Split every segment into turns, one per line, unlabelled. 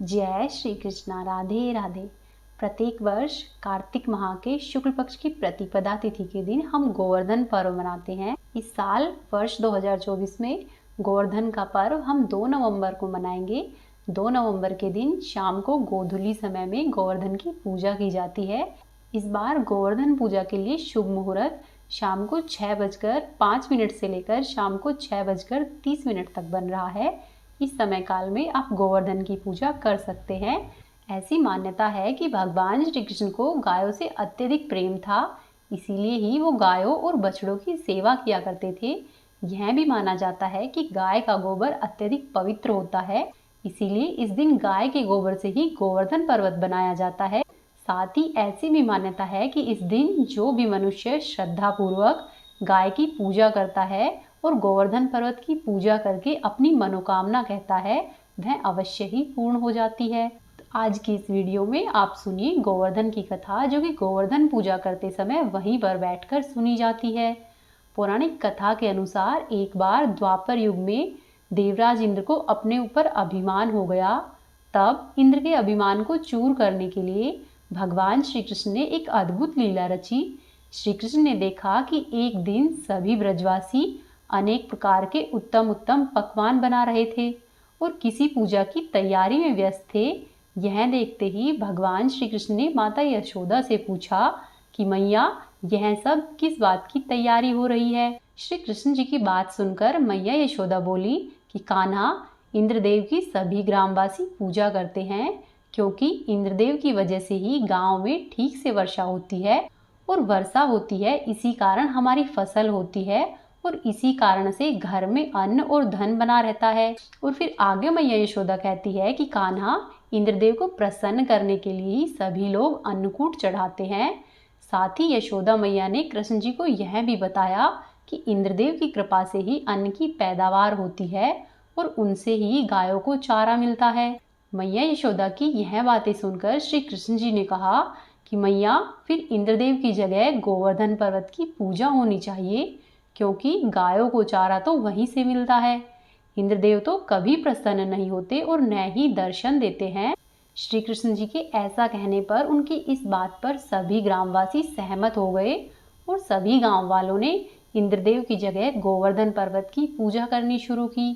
जय श्री कृष्णा। राधे राधे। प्रत्येक वर्ष कार्तिक माह के शुक्ल पक्ष की प्रतिपदा तिथि के दिन हम गोवर्धन पर्व मनाते हैं। इस साल वर्ष 2024 में गोवर्धन का पर्व हम 2 नवंबर को मनाएंगे। 2 नवंबर के दिन शाम को गोधूली समय में गोवर्धन की पूजा की जाती है। इस बार गोवर्धन पूजा के लिए शुभ मुहूर्त शाम को 6:05 से लेकर शाम को 6:30 तक बन रहा है। इस समय काल में आप गोवर्धन की पूजा कर सकते हैं। ऐसी मान्यता है कि भगवान श्री कृष्ण को गायों से अत्यधिक प्रेम था, इसीलिए ही वो गायों और बछड़ों की सेवा किया करते थे। यह भी माना जाता है कि गाय का गोबर अत्यधिक पवित्र होता है, इसीलिए इस दिन गाय के गोबर से ही गोवर्धन पर्वत बनाया जाता है। साथ ही ऐसी भी मान्यता है कि इस दिन जो भी मनुष्य श्रद्धा पूर्वक गाय की पूजा करता है और गोवर्धन पर्वत की पूजा करके अपनी मनोकामना कहता है, वह अवश्य ही पूर्ण हो जाती है। तो आज की इस वीडियो में आप सुनिए गोवर्धन की कथा, जो कि गोवर्धन पूजा करते समय वहीं पर बैठकर सुनी जाती है। पौराणिक कथा के अनुसार एक बार द्वापर युग में देवराज इंद्र को अपने ऊपर अभिमान हो गया। तब इंद्र के अभिमान को चूर करने के लिए भगवान श्री कृष्ण ने एक अद्भुत लीला रची। श्री कृष्ण ने देखा कि एक दिन सभी ब्रजवासी अनेक प्रकार के उत्तम उत्तम पकवान बना रहे थे और किसी पूजा की तैयारी में व्यस्त थे। यह देखते ही भगवान श्री कृष्ण ने माता यशोदा से पूछा कि मैया, यह सब किस बात की तैयारी हो रही है। श्री कृष्ण जी की बात सुनकर मैया यशोदा बोली कि कान्हा, इंद्रदेव की सभी ग्रामवासी पूजा करते हैं, क्योंकि इंद्रदेव की वजह से ही गांव में ठीक से वर्षा होती है और वर्षा होती है, इसी कारण हमारी फसल होती है और इसी कारण से घर में अन्न और धन बना रहता है। और फिर आगे मैया यशोदा कहती है कि कान्हा, इंद्रदेव को प्रसन्न करने के लिए ही सभी लोग अन्नकूट चढ़ाते हैं। साथ ही यशोदा मैया ने कृष्ण जी को यह भी बताया कि इंद्रदेव की कृपा से ही अन्न की पैदावार होती है और उनसे ही गायों को चारा मिलता है। मैया यशोदा की यह बातें सुनकर श्री कृष्ण जी ने कहा कि मैया, फिर इंद्रदेव की जगह गोवर्धन पर्वत की पूजा होनी चाहिए, क्योंकि गायों को चारा तो वहीं से मिलता है। इंद्रदेव तो कभी प्रसन्न नहीं होते और न ही दर्शन देते हैं। श्री कृष्ण जी के ऐसा कहने पर उनकी इस बात पर सभी ग्रामवासी सहमत हो गए और सभी गांव वालों ने इंद्रदेव की जगह गोवर्धन पर्वत की पूजा करनी शुरू की।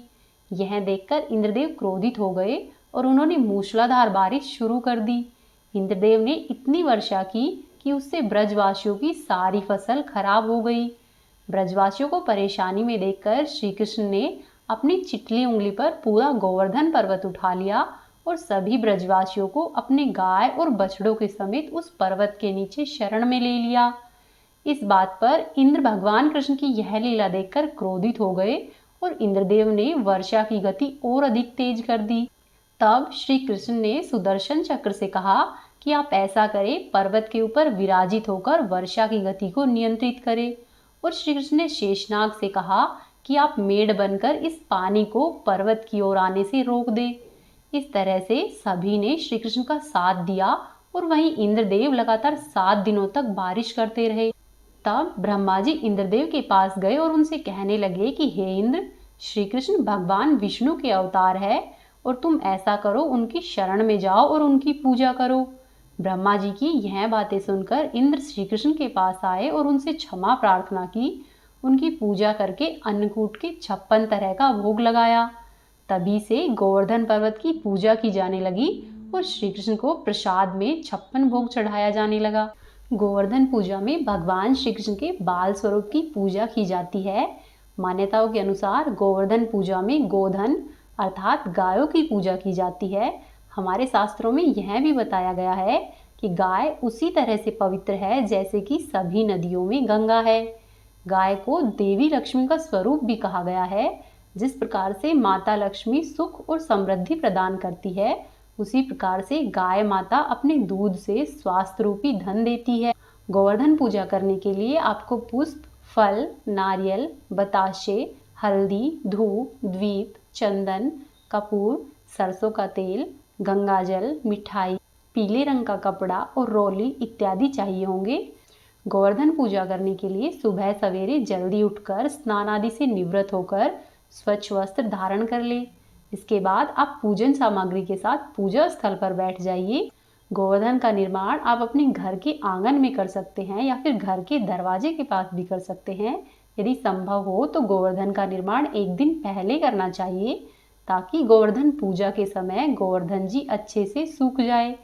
यह देखकर इंद्रदेव क्रोधित हो गए और उन्होंने मूसलाधार बारिश शुरू कर दी। इंद्रदेव ने इतनी वर्षा की कि उससे ब्रजवासियों की सारी फसल खराब हो गई। ब्रजवासियों को परेशानी में देखकर श्री कृष्ण ने अपनी चिटली उंगली पर पूरा गोवर्धन पर्वत उठा लिया और सभी ब्रजवासियों को अपने गाय और बछड़ों के समेत उस पर्वत के नीचे शरण में ले लिया। इस बात पर इंद्र भगवान कृष्ण की यह लीला देखकर क्रोधित हो गए और इंद्रदेव ने वर्षा की गति और अधिक तेज कर दी। तब श्री कृष्ण ने सुदर्शन चक्र से कहा कि आप ऐसा करें, पर्वत के ऊपर विराजित होकर वर्षा की गति को नियंत्रित करें। और श्री कृष्ण ने शेषनाग से कहा कि आप मेढ़ बनकर इस पानी को पर्वत की ओर आने से रोक दें। इस तरह से सभी ने श्री कृष्ण का साथ दिया और वहीं इंद्रदेव लगातार 7 दिनों तक बारिश करते रहे। तब ब्रह्मा जी इंद्रदेव के पास गए और उनसे कहने लगे कि हे इंद्र, श्री कृष्ण भगवान विष्णु के अवतार है और तुम ऐसा करो, उनकी शरण में जाओ और उनकी पूजा करो। ब्रह्मा जी की यह बातें सुनकर इंद्र श्री कृष्ण के पास आए और उनसे क्षमा प्रार्थना की। उनकी पूजा करके अन्नकूट के 56 तरह का भोग लगाया। तभी से गोवर्धन पर्वत की पूजा की जाने लगी और श्री कृष्ण को प्रसाद में 56 भोग चढ़ाया जाने लगा। गोवर्धन पूजा में भगवान श्री कृष्ण के बाल स्वरूप की पूजा की जाती है। मान्यताओं के अनुसार गोवर्धन पूजा में गोधन अर्थात गायों की पूजा की जाती है। हमारे शास्त्रों में यह भी बताया गया है कि गाय उसी तरह से पवित्र है जैसे कि सभी नदियों में गंगा है। गाय को देवी लक्ष्मी का स्वरूप भी कहा गया है। जिस प्रकार से माता लक्ष्मी सुख और समृद्धि प्रदान करती है, उसी प्रकार से गाय माता अपने दूध से स्वास्थ्य रूपी धन देती है। गोवर्धन पूजा करने के लिए आपको पुष्प, फल, नारियल, बताशे, हल्दी, धूप, द्वीप, चंदन, कपूर, सरसों का तेल, गंगाजल, मिठाई, पीले रंग का कपड़ा और रोली इत्यादि चाहिए होंगे। गोवर्धन पूजा करने के लिए सुबह सवेरे जल्दी उठकर स्नान आदि से निवृत्त होकर स्वच्छ वस्त्र धारण कर ले। इसके बाद आप पूजन सामग्री के साथ पूजा स्थल पर बैठ जाइए। गोवर्धन का निर्माण आप अपने घर के आंगन में कर सकते हैं या फिर घर के दरवाजे के पास भी कर सकते हैं। यदि संभव हो तो गोवर्धन का निर्माण एक दिन पहले करना चाहिए, ताकि गोवर्धन पूजा के समय गोवर्धन जी अच्छे से सूख जाए।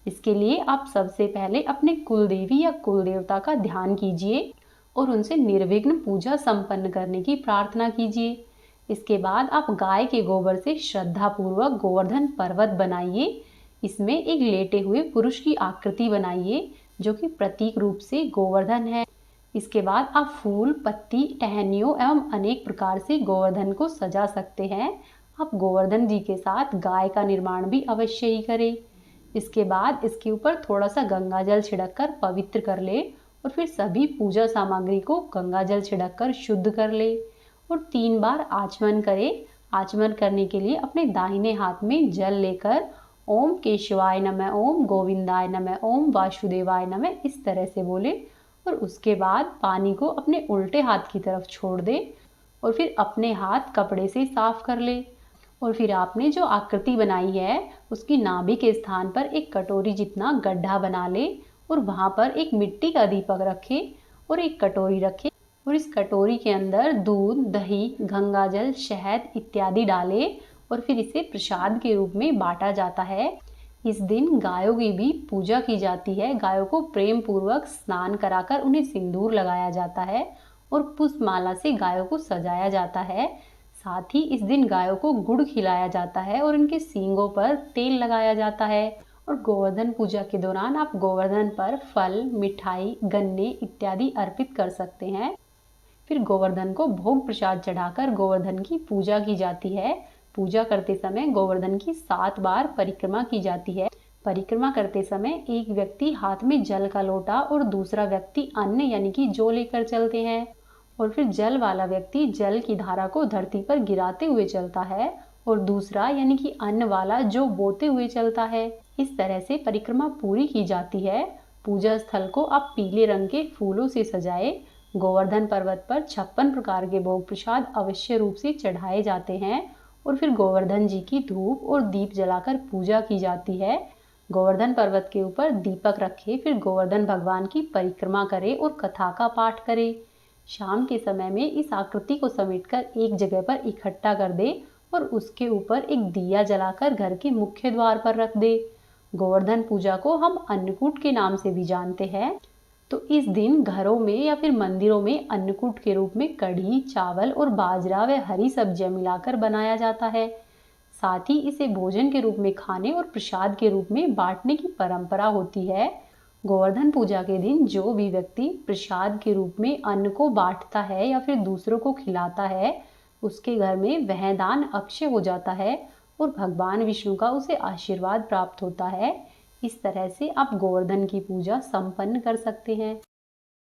इसके लिए आप सबसे पहले अपने कुल देवी या कुल देवता का ध्यान कीजिए और उनसे निर्विघ्न पूजा संपन्न करने की प्रार्थना कीजिए। इसके बाद आप गाय के गोबर से श्रद्धा पूर्वक गोवर्धन पर्वत बनाइए। इसमें एक लेटे हुए पुरुष की आकृति बनाइए, जो कि प्रतीक रूप से गोवर्धन है। इसके बाद आप फूल, पत्ती, टहनियों एवं अनेक प्रकार से गोवर्धन को सजा सकते हैं। आप गोवर्धन जी के साथ गाय का निर्माण भी अवश्य ही करें। इसके बाद इसके ऊपर थोड़ा सा गंगा जल छिड़क कर पवित्र कर ले और फिर सभी पूजा सामग्री को गंगा जल छिड़क कर शुद्ध कर ले और 3 बार आचमन करें। आचमन करने के लिए अपने दाहिने हाथ में जल लेकर ओम केशवाय नमः, ओम गोविंदाय नमः, ओम वासुदेवाय नमः इस तरह से बोले और उसके बाद पानी को अपने उल्टे हाथ की तरफ छोड़ दे और फिर अपने हाथ कपड़े से साफ कर ले। और फिर आपने जो आकृति बनाई है उसकी नाभि के स्थान पर एक कटोरी जितना गड्ढा बना ले और वहां पर एक मिट्टी का दीपक रखे और एक कटोरी रखे और इस कटोरी के अंदर दूध, दही, गंगाजल, शहद इत्यादि डाले और फिर इसे प्रसाद के रूप में बांटा जाता है। इस दिन गायों की भी पूजा की जाती है। गायों को प्रेम पूर्वक स्नान कराकर उन्हें सिंदूर लगाया जाता है और पुष्पमाला से गायों को सजाया जाता है। साथ ही इस दिन गायों को गुड़ खिलाया जाता है और इनके सींगों पर तेल लगाया जाता है। और गोवर्धन पूजा के दौरान आप गोवर्धन पर फल, मिठाई, गन्ने इत्यादि अर्पित कर सकते हैं। फिर गोवर्धन को भोग प्रसाद चढ़ाकर गोवर्धन की पूजा की जाती है। पूजा करते समय गोवर्धन की 7 बार परिक्रमा की जाती है। परिक्रमा करते समय एक व्यक्ति हाथ में जल का लोटा और दूसरा व्यक्ति अन्न यानी कि जौ लेकर चलते हैं और फिर जल वाला व्यक्ति जल की धारा को धरती पर गिराते हुए चलता है और दूसरा यानी कि अन्न वाला जो बोते हुए चलता है। इस तरह से परिक्रमा पूरी की जाती है। पूजा स्थल को आप पीले रंग के फूलों से सजाए। गोवर्धन पर्वत पर 56 प्रकार के भोग प्रसाद अवश्य रूप से चढ़ाए जाते हैं और फिर गोवर्धन जी की धूप और दीप जलाकर पूजा की जाती है। गोवर्धन पर्वत के ऊपर दीपक रखे, फिर गोवर्धन भगवान की परिक्रमा करे और कथा का पाठ करे। शाम के समय में इस आकृति को समेटकर एक जगह पर इकट्ठा कर दे और उसके ऊपर एक दिया जलाकर घर के मुख्य द्वार पर रख दे। गोवर्धन पूजा को हम अन्नकूट के नाम से भी जानते हैं। तो इस दिन घरों में या फिर मंदिरों में अन्नकूट के रूप में कढ़ी, चावल और बाजरा व हरी सब्जियां मिलाकर बनाया जाता है। साथ ही इसे भोजन के रूप में खाने और प्रसाद के रूप में बांटने की परंपरा होती है। गोवर्धन पूजा के दिन जो भी व्यक्ति प्रसाद के रूप में अन्न को बांटता है या फिर दूसरों को खिलाता है, उसके घर में वह दान अक्षय हो जाता है और भगवान विष्णु का उसे आशीर्वाद प्राप्त होता है। इस तरह से आप गोवर्धन की पूजा संपन्न कर सकते हैं।